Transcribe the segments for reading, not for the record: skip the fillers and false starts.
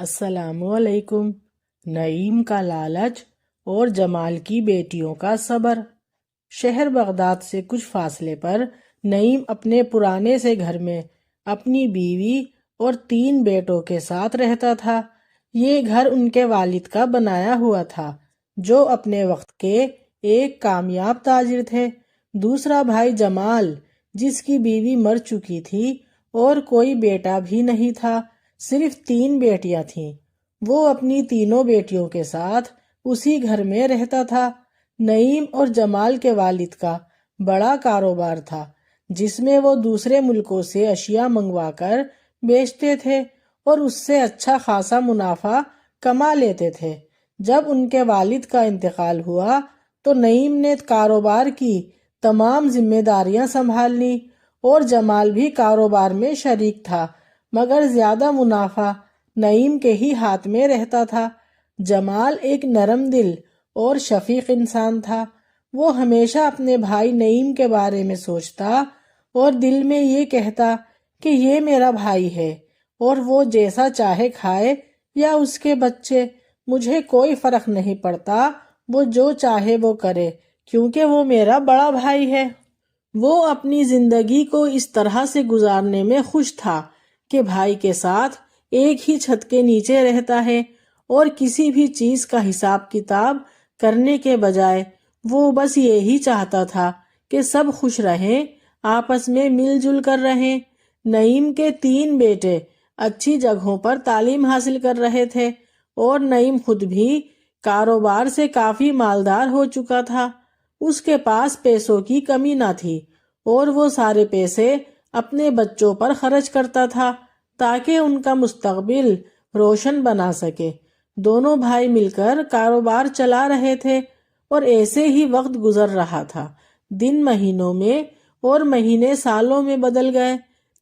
السلام علیکم۔ نعیم کا لالچ اور جمال کی بیٹیوں کا صبر۔ شہر بغداد سے کچھ فاصلے پر نعیم اپنے پرانے سے گھر میں اپنی بیوی اور 3 بیٹوں کے ساتھ رہتا تھا۔ یہ گھر ان کے والد کا بنایا ہوا تھا، جو اپنے وقت کے ایک کامیاب تاجر تھے۔ دوسرا بھائی جمال، جس کی بیوی مر چکی تھی اور کوئی بیٹا بھی نہیں تھا، صرف 3 بیٹیاں تھیں۔ وہ اپنی تینوں بیٹیوں کے ساتھ اسی گھر میں رہتا تھا۔ نعیم اور جمال کے والد کا بڑا کاروبار تھا، جس میں وہ دوسرے ملکوں سے اشیاء منگوا کر بیچتے تھے اور اس سے اچھا خاصا منافع کما لیتے تھے۔ جب ان کے والد کا انتقال ہوا تو نعیم نے کاروبار کی تمام ذمہ داریاں سنبھال لی اور جمال بھی کاروبار میں شریک تھا، مگر زیادہ منافع نعیم کے ہی ہاتھ میں رہتا تھا۔ جمال ایک نرم دل اور شفیق انسان تھا۔ وہ ہمیشہ اپنے بھائی نعیم کے بارے میں سوچتا اور دل میں یہ کہتا کہ یہ میرا بھائی ہے اور وہ جیسا چاہے کھائے یا اس کے بچے، مجھے کوئی فرق نہیں پڑتا، وہ جو چاہے وہ کرے، کیونکہ وہ میرا بڑا بھائی ہے۔ وہ اپنی زندگی کو اس طرح سے گزارنے میں خوش تھا کہ بھائی کے ساتھ ایک ہی چھت کے نیچے رہتا ہے اور کسی بھی چیز کا حساب کتاب کرنے کے بجائے وہ بس یہی چاہتا تھا کہ سب خوش رہیں، آپس میں مل جل کر رہیں۔ نعیم کے 3 بیٹے اچھی جگہوں پر تعلیم حاصل کر رہے تھے اور نعیم خود بھی کاروبار سے کافی مالدار ہو چکا تھا۔ اس کے پاس پیسوں کی کمی نہ تھی اور وہ سارے پیسے اپنے بچوں پر خرچ کرتا تھا تاکہ ان کا مستقبل روشن بنا سکے۔ دونوں بھائی مل کر کاروبار چلا رہے تھے اور ایسے ہی وقت گزر رہا تھا۔ دن مہینوں میں اور مہینے سالوں میں بدل گئے۔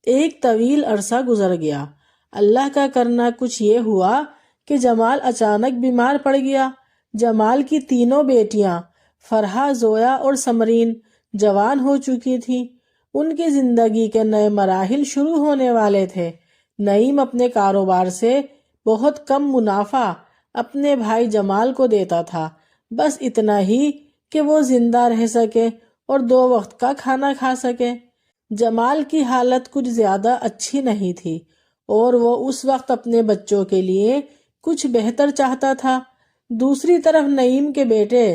ایک طویل عرصہ گزر گیا۔ اللہ کا کرنا کچھ یہ ہوا کہ جمال اچانک بیمار پڑ گیا۔ جمال کی تینوں بیٹیاں فرحہ، زویا اور سمرین جوان ہو چکی تھیں۔ ان کی زندگی کے نئے مراحل شروع ہونے والے تھے۔ نعیم اپنے کاروبار سے بہت کم منافع اپنے بھائی جمال کو دیتا تھا، بس اتنا ہی کہ وہ زندہ رہ سکے اور 2 وقت کا کھانا کھا سکے۔ جمال کی حالت کچھ زیادہ اچھی نہیں تھی اور وہ اس وقت اپنے بچوں کے لیے کچھ بہتر چاہتا تھا۔ دوسری طرف نعیم کے بیٹے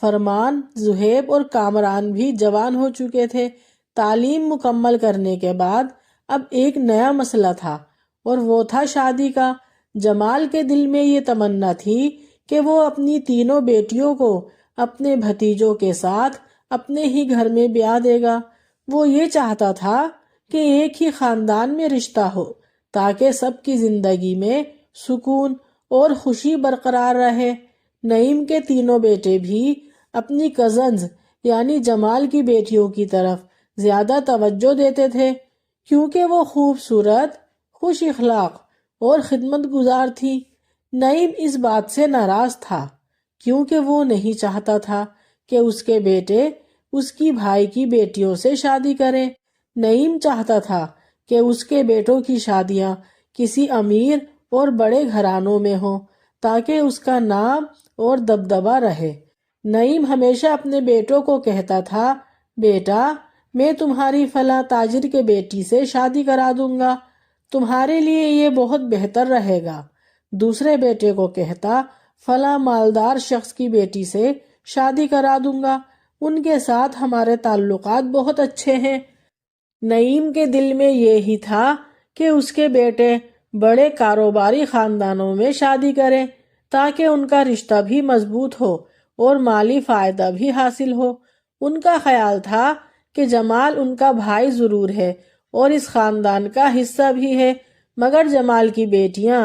فرمان، زہیب اور کامران بھی جوان ہو چکے تھے۔ تعلیم مکمل کرنے کے بعد اب ایک نیا مسئلہ تھا اور وہ تھا شادی کا۔ جمال کے دل میں یہ تمنا تھی کہ وہ اپنی تینوں بیٹیوں کو اپنے بھتیجوں کے ساتھ اپنے ہی گھر میں بیاہ دے گا۔ وہ یہ چاہتا تھا کہ ایک ہی خاندان میں رشتہ ہو تاکہ سب کی زندگی میں سکون اور خوشی برقرار رہے۔ نعیم کے تینوں بیٹے بھی اپنی کزنز یعنی جمال کی بیٹیوں کی طرف زیادہ توجہ دیتے تھے، کیونکہ وہ خوبصورت، خوش اخلاق اور خدمت گزار تھی۔ نعیم اس بات سے ناراض تھا کیونکہ وہ نہیں چاہتا تھا کہ اس کے بیٹے اس کی بھائی کی بیٹیوں سے شادی کریں۔ نعیم چاہتا تھا کہ اس کے بیٹوں کی شادیاں کسی امیر اور بڑے گھرانوں میں ہوں تاکہ اس کا نام اور دبدبہ رہے۔ نعیم ہمیشہ اپنے بیٹوں کو کہتا تھا، بیٹا میں تمہاری فلاں تاجر کے بیٹی سے شادی کرا دوں گا، تمہارے لیے یہ بہت بہتر رہے گا۔ دوسرے بیٹے کو کہتا، فلاں مالدار شخص کی بیٹی سے شادی کرا دوں گا، ان کے ساتھ ہمارے تعلقات بہت اچھے ہیں۔ نعیم کے دل میں یہی تھا کہ اس کے بیٹے بڑے کاروباری خاندانوں میں شادی کریں تاکہ ان کا رشتہ بھی مضبوط ہو اور مالی فائدہ بھی حاصل ہو۔ ان کا خیال تھا کہ جمال ان کا بھائی ضرور ہے اور اس خاندان کا حصہ بھی ہے، مگر جمال کی بیٹیاں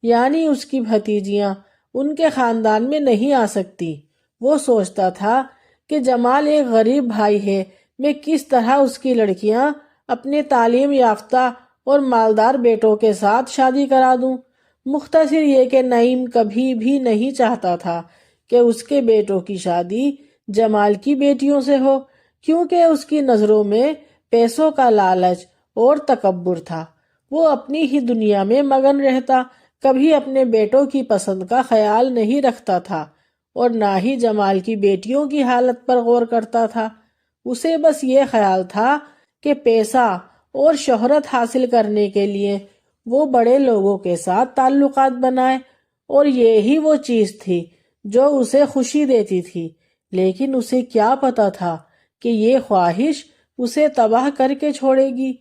یعنی اس کی بھتیجیاں ان کے خاندان میں نہیں آ سکتی۔ وہ سوچتا تھا کہ جمال ایک غریب بھائی ہے، میں کس طرح اس کی لڑکیاں اپنے تعلیم یافتہ اور مالدار بیٹوں کے ساتھ شادی کرا دوں۔ مختصر یہ کہ نعیم کبھی بھی نہیں چاہتا تھا کہ اس کے بیٹوں کی شادی جمال کی بیٹیوں سے ہو، کیونکہ اس کی نظروں میں پیسوں کا لالچ اور تکبر تھا۔ وہ اپنی ہی دنیا میں مگن رہتا، کبھی اپنے بیٹوں کی پسند کا خیال نہیں رکھتا تھا اور نہ ہی جمال کی بیٹیوں کی حالت پر غور کرتا تھا۔ اسے بس یہ خیال تھا کہ پیسہ اور شہرت حاصل کرنے کے لیے وہ بڑے لوگوں کے ساتھ تعلقات بنائے، اور یہی وہ چیز تھی جو اسے خوشی دیتی تھی۔ لیکن اسے کیا پتا تھا کہ یہ خواہش اسے تباہ کر کے چھوڑے گی۔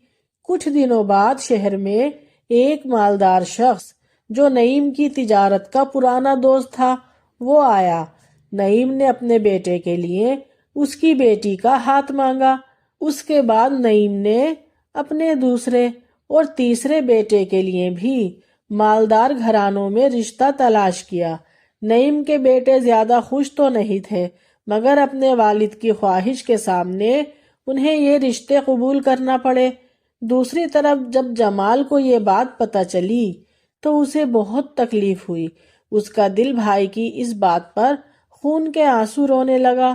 کچھ دنوں بعد شہر میں ایک مالدار شخص جو نعیم کی تجارت کا پرانا دوست تھا وہ آیا۔ نعیم نے اپنے بیٹے کے لیے اس کی بیٹی کا ہاتھ مانگا۔ اس کے بعد نعیم نے اپنے دوسرے اور تیسرے بیٹے کے لیے بھی مالدار گھرانوں میں رشتہ تلاش کیا۔ نعیم کے بیٹے زیادہ خوش تو نہیں تھے، مگر اپنے والد کی خواہش کے سامنے انہیں یہ رشتے قبول کرنا پڑے۔ دوسری طرف جب جمال کو یہ بات پتہ چلی تو اسے بہت تکلیف ہوئی۔ اس کا دل بھائی کی اس بات پر خون کے آنسو رونے لگا۔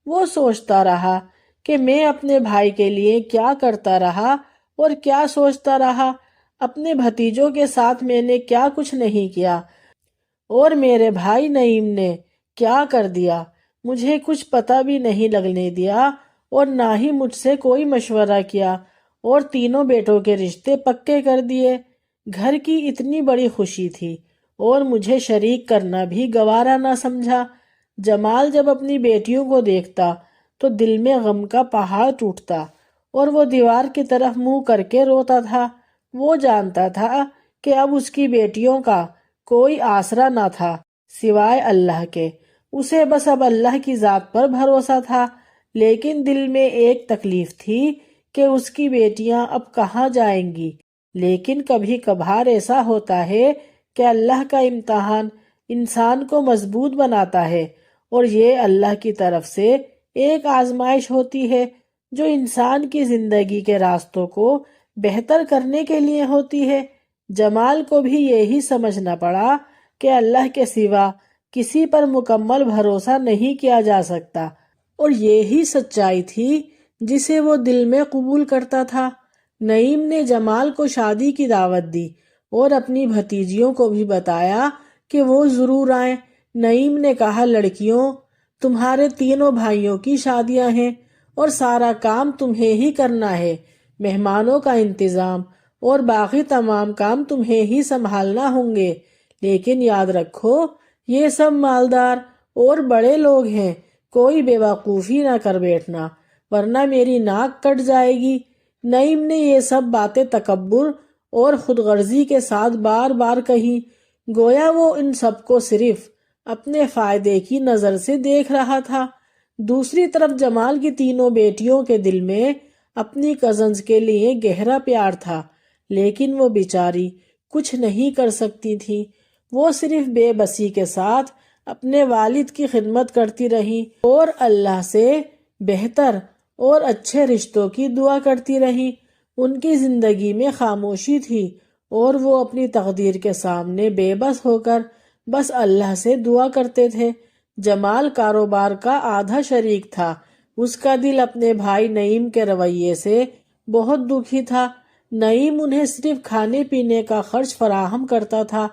وہ سوچتا رہا کہ میں اپنے بھائی کے لیے کیا کرتا رہا اور کیا سوچتا رہا۔ اپنے بھتیجوں کے ساتھ میں نے کیا کچھ نہیں کیا، اور میرے بھائی نعیم نے کیا کر دیا۔ مجھے کچھ پتہ بھی نہیں لگنے دیا اور نہ ہی مجھ سے کوئی مشورہ کیا، اور تینوں بیٹوں کے رشتے پکے کر دیے۔ گھر کی اتنی بڑی خوشی تھی اور مجھے شریک کرنا بھی گوارا نہ سمجھا۔ جمال جب اپنی بیٹیوں کو دیکھتا تو دل میں غم کا پہاڑ ٹوٹتا اور وہ دیوار کی طرف منہ کر کے روتا تھا۔ وہ جانتا تھا کہ اب اس کی بیٹیوں کا کوئی آسرا نہ تھا سوائے اللہ کے۔ اسے بس اب اللہ کی ذات پر بھروسہ تھا، لیکن دل میں ایک تکلیف تھی کہ اس کی بیٹیاں اب کہاں جائیں گی۔ لیکن کبھی کبھار ایسا ہوتا ہے کہ اللہ کا امتحان انسان کو مضبوط بناتا ہے، اور یہ اللہ کی طرف سے ایک آزمائش ہوتی ہے جو انسان کی زندگی کے راستوں کو بہتر کرنے کے لیے ہوتی ہے۔ جمال کو بھی یہی سمجھنا پڑا کہ اللہ کے سوا کسی پر مکمل بھروسہ نہیں کیا جا سکتا، اور یہی سچائی تھی جسے وہ دل میں قبول کرتا تھا۔ نعیم نے جمال کو شادی کی دعوت دی اور اپنی بھتیجیوں کو بھی بتایا کہ وہ ضرور آئیں۔ نعیم نے کہا، لڑکیوں، تمہارے تینوں بھائیوں کی شادیاں ہیں اور سارا کام تمہیں ہی کرنا ہے۔ مہمانوں کا انتظام اور باقی تمام کام تمہیں ہی سنبھالنا ہوں گے، لیکن یاد رکھو یہ سب مالدار اور بڑے لوگ ہیں، کوئی بے وقوفی نہ کر بیٹھنا ورنہ میری ناک کٹ جائے گی۔ نعیم نے یہ سب باتیں تکبر اور خود غرضی کے ساتھ بار بار کہی، گویا وہ ان سب کو صرف اپنے فائدے کی نظر سے دیکھ رہا تھا۔ دوسری طرف جمال کی تینوں بیٹیوں کے دل میں اپنی کزنز کے لیے گہرا پیار تھا، لیکن وہ بیچاری کچھ نہیں کر سکتی تھی۔ وہ صرف بے بسی کے ساتھ اپنے والد کی خدمت کرتی رہی اور اللہ سے بہتر اور اچھے رشتوں کی دعا کرتی رہی۔ ان کی زندگی میں خاموشی تھی اور وہ اپنی تقدیر کے سامنے بے بس ہو کر بس اللہ سے دعا کرتے تھے۔ جمال کاروبار کا آدھا شریک تھا۔ اس کا دل اپنے بھائی نعیم کے رویے سے بہت دکھی تھا۔ نعیم انہیں صرف کھانے پینے کا خرچ فراہم کرتا تھا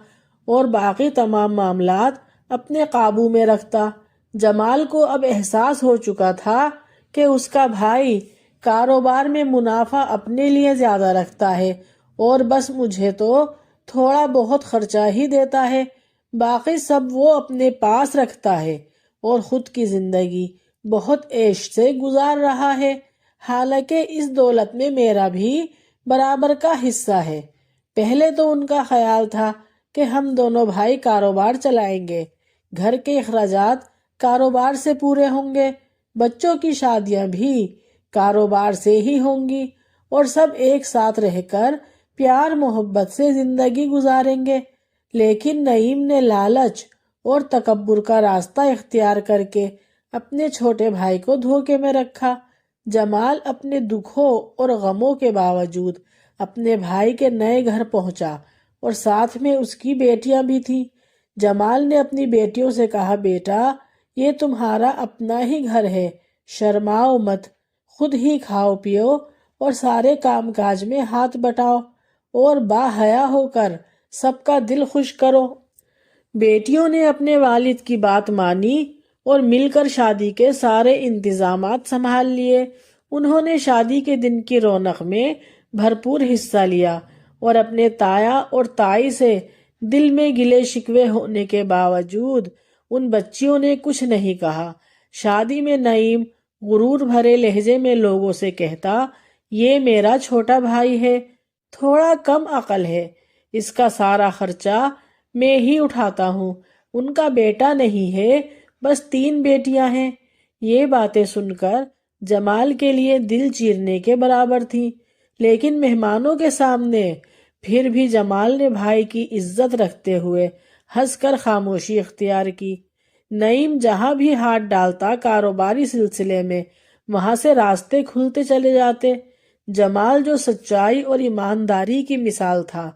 اور باقی تمام معاملات اپنے قابو میں رکھتا۔ جمال کو اب احساس ہو چکا تھا کہ اس کا بھائی کاروبار میں منافع اپنے لیے زیادہ رکھتا ہے اور بس مجھے تو تھوڑا بہت خرچہ ہی دیتا ہے، باقی سب وہ اپنے پاس رکھتا ہے اور خود کی زندگی بہت عیش سے گزار رہا ہے، حالانکہ اس دولت میں میرا بھی برابر کا حصہ ہے۔ پہلے تو ان کا خیال تھا کہ ہم دونوں بھائی کاروبار چلائیں گے، گھر کے اخراجات کاروبار سے پورے ہوں گے، بچوں کی شادیاں بھی کاروبار سے ہی ہوں گی، اور سب ایک ساتھ رہ کر پیار محبت سے زندگی گزاریں گے۔ لیکن نعیم نے لالچ اور تکبر کا راستہ اختیار کر کے اپنے چھوٹے بھائی کو دھوکے میں رکھا۔ جمال اپنے دکھوں اور غموں کے باوجود اپنے بھائی کے نئے گھر پہنچا اور ساتھ میں اس کی بیٹیاں بھی تھیں۔ جمال نے اپنی بیٹیوں سے کہا، بیٹا، یہ تمہارا اپنا ہی گھر ہے، شرماؤ مت، خود ہی کھاؤ پیو اور سارے کام کاج میں ہاتھ بٹاؤ اور باحیا ہو کر سب کا دل خوش کرو۔ بیٹیوں نے اپنے والد کی بات مانی اور مل کر شادی کے سارے انتظامات سنبھال لیے۔ انہوں نے شادی کے دن کی رونق میں بھرپور حصہ لیا اور اپنے تایا اور تائی سے دل میں گلے شکوے ہونے کے باوجود ان بچیوں نے کچھ نہیں کہا۔ شادی میں نعیم غرور بھرے لہجے میں لوگوں سے کہتا، یہ میرا چھوٹا بھائی ہے، تھوڑا کم عقل ہے، اس کا سارا خرچہ میں ہی اٹھاتا ہوں، ان کا بیٹا نہیں ہے، بس 3 بیٹیاں ہیں۔ یہ باتیں سن کر جمال کے لیے دل چیرنے کے برابر تھی، لیکن مہمانوں کے سامنے پھر بھی جمال نے بھائی کی عزت رکھتے ہوئے ہنس کر خاموشی اختیار کی۔ نعیم جہاں بھی ہاتھ ڈالتا کاروباری سلسلے میں وہاں سے راستے کھلتے چلے جاتے۔ جمال جو سچائی اور ایمانداری کی مثال تھا،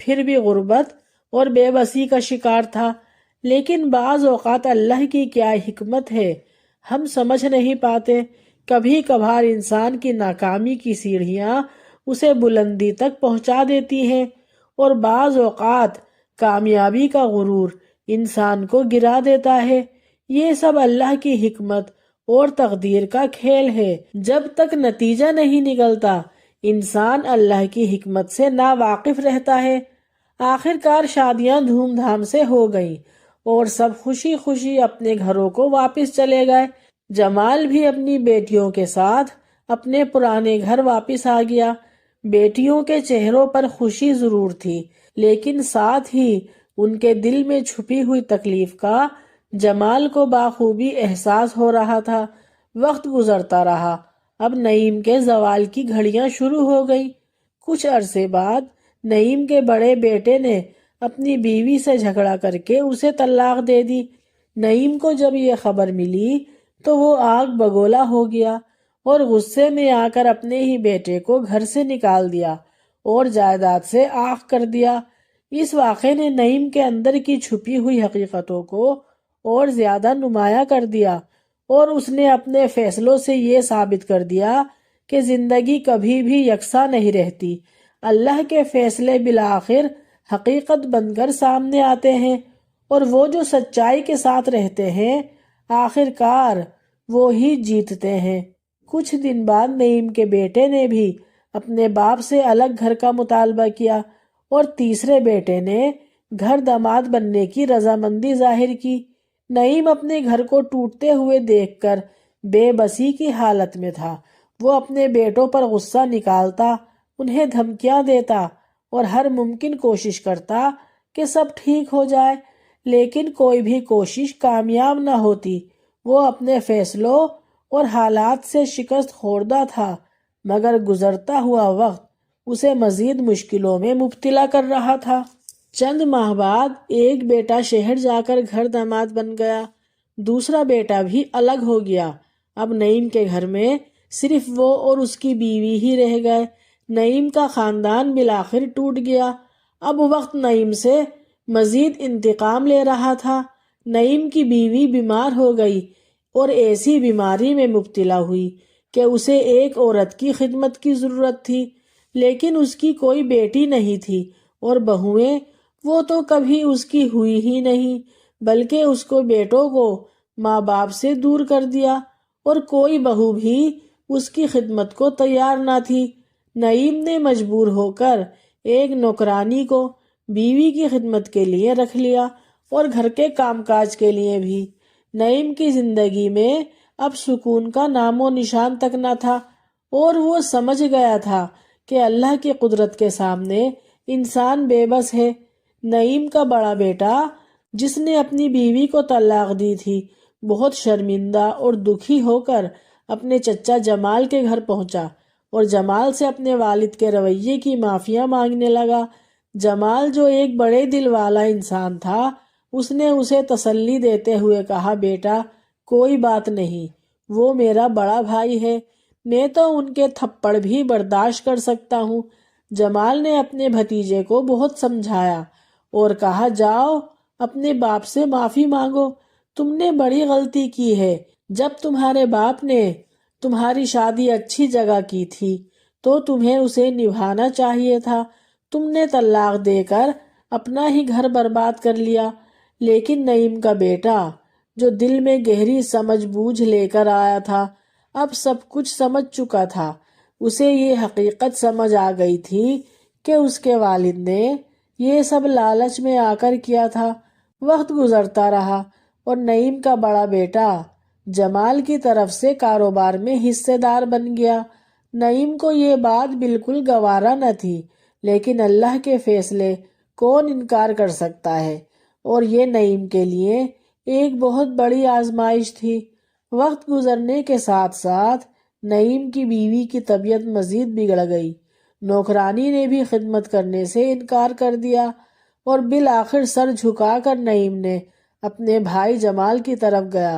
پھر بھی غربت اور بے بسی کا شکار تھا۔ لیکن بعض اوقات اللہ کی کیا حکمت ہے، ہم سمجھ نہیں پاتے۔ کبھی کبھار انسان کی ناکامی کی سیڑھیاں اسے بلندی تک پہنچا دیتی ہیں، اور بعض اوقات کامیابی کا غرور انسان کو گرا دیتا ہے۔ یہ سب اللہ کی حکمت اور تقدیر کا کھیل ہے۔ جب تک نتیجہ نہیں نکلتا انسان اللہ کی حکمت سے ناواقف رہتا ہے۔ آخر کار شادیاں دھوم دھام سے ہو گئیں اور سب خوشی خوشی اپنے گھروں کو واپس چلے گئے۔ جمال بھی اپنی بیٹیوں کے ساتھ اپنے پرانے گھر واپس آ گیا۔ بیٹیوں کے چہروں پر خوشی ضرور تھی، لیکن ساتھ ہی ان کے دل میں چھپی ہوئی تکلیف کا جمال کو بخوبی احساس ہو رہا تھا۔ وقت گزرتا رہا، اب نعیم کے زوال کی گھڑیاں شروع ہو گئیں۔ کچھ عرصے بعد نعیم کے بڑے بیٹے نے اپنی بیوی سے جھگڑا کر کے اسے طلاق دے دی۔ نعیم کو جب یہ خبر ملی تو وہ آگ بگولا ہو گیا اور غصے میں آ کر اپنے ہی بیٹے کو گھر سے نکال دیا اور جائیداد سے آگ کر دیا۔ اس واقعے نے نعیم کے اندر کی چھپی ہوئی حقیقتوں کو اور زیادہ نمایاں کر دیا، اور اس نے اپنے فیصلوں سے یہ ثابت کر دیا کہ زندگی کبھی بھی یکساں نہیں رہتی۔ اللہ کے فیصلے بالآخر حقیقت بن کر سامنے آتے ہیں، اور وہ جو سچائی کے ساتھ رہتے ہیں آخر کار وہ ہی جیتتے ہیں۔ کچھ دن بعد نعیم کے بیٹے نے بھی اپنے باپ سے الگ گھر کا مطالبہ کیا، اور تیسرے بیٹے نے گھر داماد بننے کی رضامندی ظاہر کی۔ نعیم اپنے گھر کو ٹوٹتے ہوئے دیکھ کر بے بسی کی حالت میں تھا۔ وہ اپنے بیٹوں پر غصہ نکالتا، انہیں دھمکیاں دیتا اور ہر ممکن کوشش کرتا کہ سب ٹھیک ہو جائے، لیکن کوئی بھی کوشش کامیاب نہ ہوتی۔ وہ اپنے فیصلوں اور حالات سے شکست خوردہ تھا، مگر گزرتا ہوا وقت اسے مزید مشکلوں میں مبتلا کر رہا تھا۔ چند ماہ بعد ایک بیٹا شہر جا کر گھر داماد بن گیا، دوسرا بیٹا بھی الگ ہو گیا۔ اب نعیم کے گھر میں صرف وہ اور اس کی بیوی ہی رہ گئے۔ نعیم کا خاندان بالآخر ٹوٹ گیا۔ اب وقت نعیم سے مزید انتقام لے رہا تھا۔ نعیم کی بیوی بیمار ہو گئی اور ایسی بیماری میں مبتلا ہوئی کہ اسے ایک عورت کی خدمت کی ضرورت تھی، لیکن اس کی کوئی بیٹی نہیں تھی، اور بہویں وہ تو کبھی اس کی ہوئی ہی نہیں، بلکہ اس کو بیٹوں کو ماں باپ سے دور کر دیا، اور کوئی بہو بھی اس کی خدمت کو تیار نہ تھی۔ نعیم نے مجبور ہو کر ایک نوکرانی کو بیوی کی خدمت کے لیے رکھ لیا اور گھر کے کام کاج کے لیے بھی۔ نعیم کی زندگی میں اب سکون کا نام و نشان تک نہ تھا، اور وہ سمجھ گیا تھا کہ اللہ کی قدرت کے سامنے انسان بے بس ہے۔ نعیم کا بڑا بیٹا جس نے اپنی بیوی کو طلاق دی تھی بہت شرمندہ اور دکھی ہو کر اپنے چچا جمال کے گھر پہنچا اور جمال سے اپنے والد کے رویے کی معافیا مانگنے لگا۔ جمال جو ایک بڑے دل والا انسان تھا، اس نے اسے تسلی دیتے ہوئے کہا، بیٹا کوئی بات نہیں، وہ میرا بڑا بھائی ہے، میں تو ان کے تھپڑ بھی برداشت کر سکتا ہوں۔ جمال نے اپنے بھتیجے کو بہت سمجھایا اور کہا، جاؤ اپنے باپ سے معافی مانگو، تم نے بڑی غلطی کی ہے۔ جب تمہارے باپ نے تمہاری شادی اچھی جگہ کی تھی تو تمہیں اسے نبھانا چاہیے تھا۔ تم نے طلاق دے کر اپنا ہی گھر برباد کر لیا۔ لیکن نعیم کا بیٹا جو دل میں گہری سمجھ بوجھ لے کر آیا تھا، اب سب کچھ سمجھ چکا تھا۔ اسے یہ حقیقت سمجھ آ گئی تھی کہ اس کے والد نے یہ سب لالچ میں آ کر کیا تھا۔ وقت گزرتا رہا اور نعیم کا بڑا بیٹا جمال کی طرف سے کاروبار میں حصے دار بن گیا۔ نعیم کو یہ بات بالکل گوارا نہ تھی، لیکن اللہ کے فیصلے کون انکار کر سکتا ہے، اور یہ نعیم کے لیے ایک بہت بڑی آزمائش تھی۔ وقت گزرنے کے ساتھ ساتھ نعیم کی بیوی کی طبیعت مزید بگڑ گئی۔ نوکرانی نے بھی خدمت کرنے سے انکار کر دیا، اور بالآخر سر جھکا کر نعیم نے اپنے بھائی جمال کی طرف گیا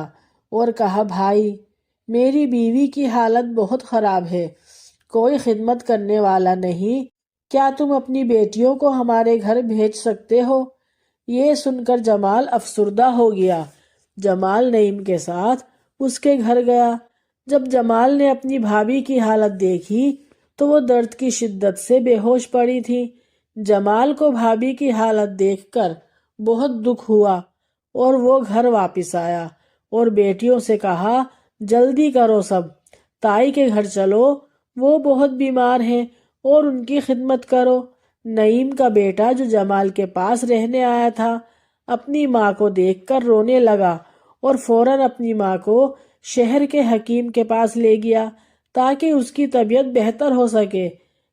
اور کہا، بھائی، میری بیوی کی حالت بہت خراب ہے، کوئی خدمت کرنے والا نہیں، کیا تم اپنی بیٹیوں کو ہمارے گھر بھیج سکتے ہو؟ یہ سن کر جمال افسردہ ہو گیا۔ جمال نعیم کے ساتھ اس کے گھر گیا۔ جب جمال نے اپنی بھابھی کی حالت دیکھی تو وہ درد کی شدت سے بے ہوش پڑی تھی۔ جمال کو بھابھی کی حالت دیکھ کر بہت دکھ ہوا اور وہ گھر واپس آیا اور بیٹیوں سے کہا، جلدی کرو، سب تائی کے گھر چلو، وہ بہت بیمار ہیں، اور ان کی خدمت کرو۔ نعیم کا بیٹا جو جمال کے پاس رہنے آیا تھا، اپنی ماں کو دیکھ کر رونے لگا اور فوراً اپنی ماں کو شہر کے حکیم کے پاس لے گیا تاکہ اس کی طبیعت بہتر ہو سکے۔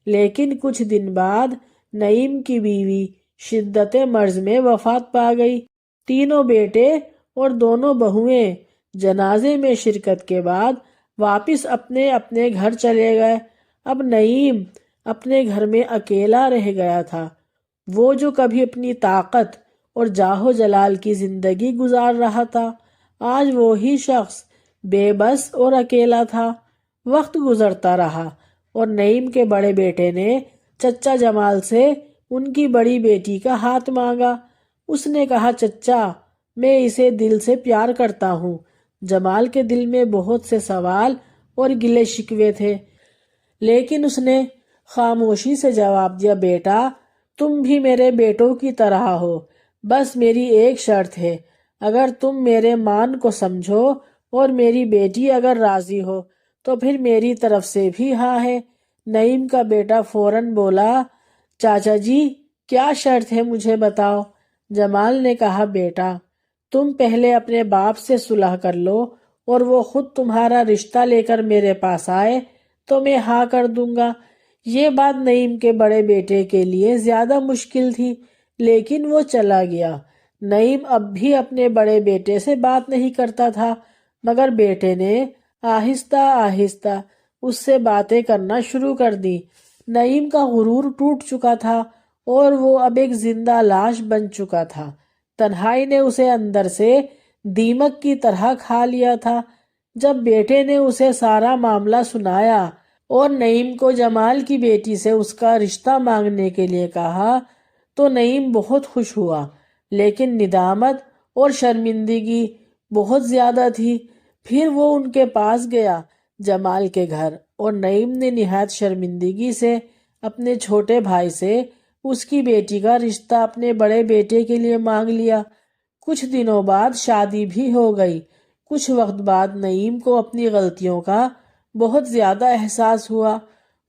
لیکن کچھ دن بعد نعیم کی بیوی شدت مرض میں وفات پا گئی۔ تینوں بیٹے اور دونوں بہویں جنازے میں شرکت کے بعد واپس اپنے اپنے گھر چلے گئے۔ اب نعیم اپنے گھر میں اکیلا رہ گیا تھا۔ وہ جو کبھی اپنی طاقت اور جاہ و جلال کی زندگی گزار رہا تھا، آج وہی شخص بے بس اور اکیلا تھا۔ وقت گزرتا رہا اور نعیم کے بڑے بیٹے نے چچا جمال سے ان کی بڑی بیٹی کا ہاتھ مانگا۔ اس نے کہا، چچا، میں اسے دل سے پیار کرتا ہوں۔ جمال کے دل میں بہت سے سوال اور گلے شکوے تھے، لیکن اس نے خاموشی سے جواب دیا، بیٹا، تم بھی میرے بیٹوں کی طرح ہو، بس میری ایک شرط ہے، اگر تم میرے مان کو سمجھو اور میری بیٹی اگر راضی ہو تو پھر میری طرف سے بھی ہاں ہے۔ نعیم کا بیٹا فوراً بولا، چاچا جی، کیا شرط ہے، مجھے بتاؤ۔ جمال نے کہا، بیٹا، تم پہلے اپنے باپ سے صلح کر لو اور وہ خود تمہارا رشتہ لے کر میرے پاس آئے تو میں ہاں کر دوں گا۔ یہ بات نعیم کے بڑے بیٹے کے لیے زیادہ مشکل تھی، لیکن وہ چلا گیا۔ نعیم اب بھی اپنے بڑے بیٹے سے بات نہیں کرتا تھا، مگر بیٹے نے آہستہ آہستہ اس سے باتیں کرنا شروع کر دی۔ نعیم کا غرور ٹوٹ چکا تھا اور وہ اب ایک زندہ لاش بن چکا تھا۔ تنہائی نے اسے اندر سے دیمک کی طرح کھا لیا تھا۔ جب بیٹے نے اسے سارا معاملہ سنایا اور نعیم کو جمال کی بیٹی سے اس کا رشتہ مانگنے کے لیے کہا تو نعیم بہت خوش ہوا، لیکن ندامت اور شرمندگی بہت زیادہ تھی۔ پھر وہ ان کے پاس گیا، جمال کے گھر، اور نعیم نے نہایت شرمندگی سے اپنے چھوٹے بھائی سے اس کی بیٹی کا رشتہ اپنے بڑے بیٹے کے لیے مانگ لیا۔ کچھ دنوں بعد شادی بھی ہو گئی۔ کچھ وقت بعد نعیم کو اپنی غلطیوں کا بہت زیادہ احساس ہوا۔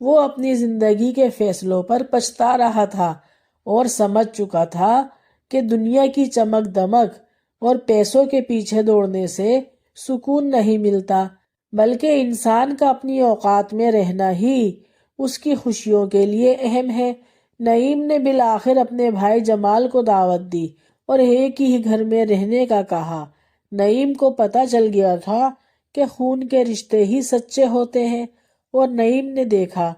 وہ اپنی زندگی کے فیصلوں پر پچھتا رہا تھا اور سمجھ چکا تھا کہ دنیا کی چمک دمک اور پیسوں کے پیچھے دوڑنے سے سکون نہیں ملتا، بلکہ انسان کا اپنی اوقات میں رہنا ہی اس کی خوشیوں کے لیے اہم ہے۔ نعیم نے بالآخر اپنے بھائی جمال کو دعوت دی اور ایک ہی گھر میں رہنے کا کہا۔ نعیم کو پتہ چل گیا تھا کہ خون کے رشتے ہی سچے ہوتے ہیں، اور نعیم نے دیکھا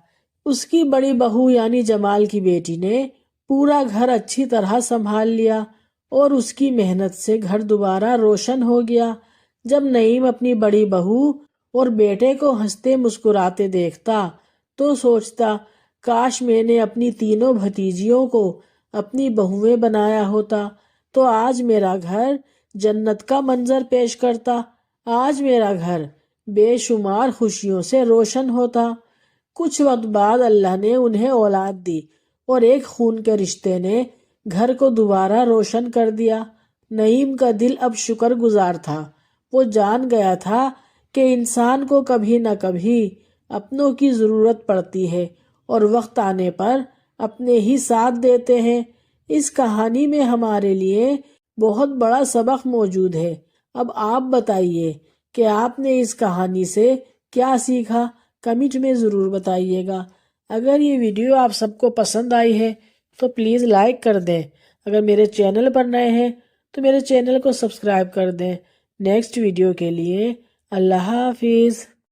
اس کی بڑی بہو یعنی جمال کی بیٹی نے پورا گھر اچھی طرح سنبھال لیا اور اس کی محنت سے گھر دوبارہ روشن ہو گیا۔ جب نعیم اپنی بڑی بہو اور بیٹے کو ہنستے مسکراتے دیکھتا تو سوچتا، کاش میں نے اپنی تینوں بھتیجیوں کو اپنی بہویں بنایا ہوتا تو آج میرا گھر جنت کا منظر پیش کرتا، آج میرا گھر بے شمار خوشیوں سے روشن ہوتا۔ کچھ وقت بعد اللہ نے انہیں اولاد دی اور ایک خون کے رشتے نے گھر کو دوبارہ روشن کر دیا۔ نعیم کا دل اب شکر گزار تھا۔ وہ جان گیا تھا کہ انسان کو کبھی نہ کبھی اپنوں کی ضرورت پڑتی ہے اور وقت آنے پر اپنے ہی ساتھ دیتے ہیں۔ اس کہانی میں ہمارے لیے بہت بڑا سبق موجود ہے۔ اب آپ بتائیے کہ آپ نے اس کہانی سے کیا سیکھا؟ کمنٹ میں ضرور بتائیے گا۔ اگر یہ ویڈیو آپ سب کو پسند آئی ہے تو پلیز لائک کر دیں۔ اگر میرے چینل پر نئے ہیں تو میرے چینل کو سبسکرائب کر دیں۔ نیکسٹ ویڈیو کے لیے اللہ حافظ۔